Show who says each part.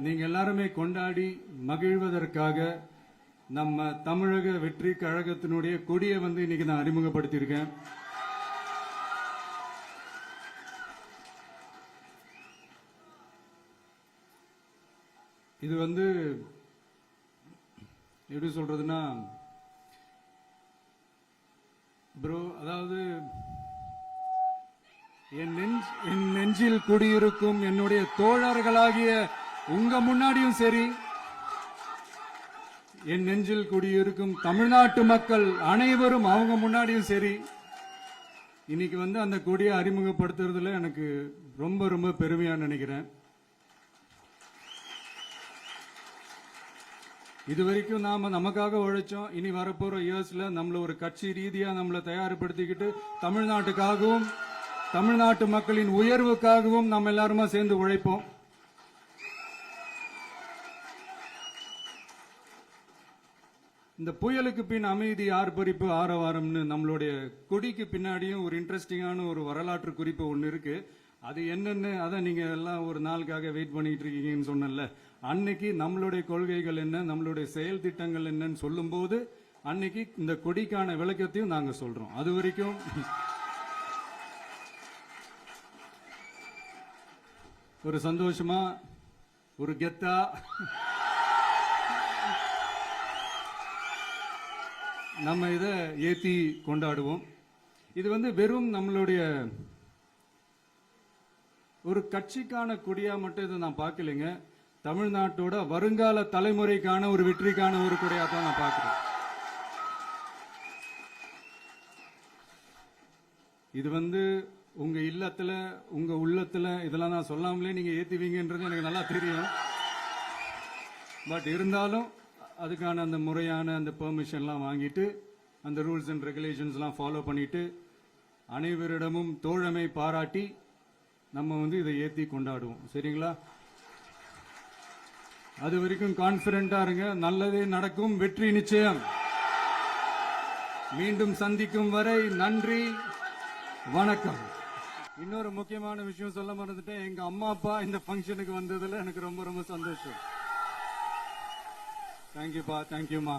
Speaker 1: நீங்க எல்லாருமே கொண்டாடி மகிழ்வதற்காக நம்ம தமிழக வெற்றி கழகத்தினுடைய கொடியை இன்னைக்கு நான் அறிமுகப்படுத்தியிருக்கேன். இது எப்படி சொல்றதுன்னா ப்ரோ, அதாவது என் நெஞ்சில் குடியிருக்கும் என்னுடைய தோழர்களாகிய உங்க முன்னாடியும் சரி, என் நெஞ்சில் குடியிருக்கும் தமிழ்நாட்டு மக்கள் அனைவரும் அவங்க முன்னாடியும் சரி, இன்னைக்கு அந்த கொடியை அறிமுகப்படுத்துறதுல எனக்கு ரொம்ப ரொம்ப பெருமையா நினைக்கிறேன். இதுவரைக்கும் நாம நமக்காக உழைச்சோம். இனி வரப்போற இயர்ஸ்ல நம்மள ஒரு கட்சி ரீதியா நம்மளை தயார்படுத்திக்கிட்டு தமிழ்நாட்டுக்காகவும் தமிழ்நாட்டு மக்களின் உயர்வுக்காகவும் நம்ம எல்லாருமா சேர்ந்து உழைப்போம். இந்த புயலுக்கு பின் அமைதி ஆர்ப்பரிப்பு ஆரவாரம்னு நம்மளுடைய கொடிக்கு பின்னாடியும் ஒரு இன்ட்ரெஸ்டிங்கான ஒரு வரலாற்று குறிப்பு ஒன்று இருக்கு. அது என்னன்னு அதை நீங்க எல்லாம் ஒரு நாளுக்காக வெயிட் பண்ணிட்டு இருக்கீங்கன்னு சொன்னல, அன்னைக்கு நம்மளுடைய கொள்கைகள் என்ன, நம்மளுடைய செயல் திட்டங்கள் என்னன்னு சொல்லும் போது அன்னைக்கு இந்த கொடிக்கான விளக்கத்தையும் நாங்க சொல்றோம். அது வரைக்கும் ஒரு சந்தோஷமா ஒரு கெத்தா நம்ம இதை ஏத்தி கொண்டாடுவோம். இது வெறும் நம்மளுடைய ஒரு கட்சிக்கான கொடியா மட்டும் இதை நான் பார்க்கலைங்க. தமிழ்நாட்டோட வருங்கால தலைமுறைக்கான ஒரு வெற்றிக்கான ஒரு கொடியா தான் நான் பார்க்கிறேன். இது உங்க இல்லத்துல உங்க உள்ளத்துல இதெல்லாம் நான் சொல்லாமலே நீங்க ஏத்துவீங்கன்றது எனக்கு நல்லா தெரியும். பட் இருந்தாலும் அதுக்கான அந்த முறையான அந்த பெர்மிஷன்லாம் வாங்கிட்டு அந்த ரூல்ஸ் அண்ட் ரெகுலேஷன்ஸ்லாம் ஃபாலோ பண்ணிட்டு அனைவரிடமும் தோழமை பாராட்டி நம்ம இதை ஏற்றி கொண்டாடுவோம். சரிங்களா? அது வரைக்கும் கான்ஃபிடென்ட்டா இருங்க. நல்லதே நடக்கும். வெற்றி நிச்சயம். மீண்டும் சந்திக்கும் வரை நன்றி, வணக்கம். இன்னொரு முக்கியமான விஷயம் சொல்ல மறந்துட்டேன். எங்க அம்மா அப்பா இந்த ஃபங்க்ஷனுக்கு வந்ததுல எனக்கு ரொம்ப ரொம்ப சந்தோஷம். தேங்க்யூப்பா, தேங்க்யூமா.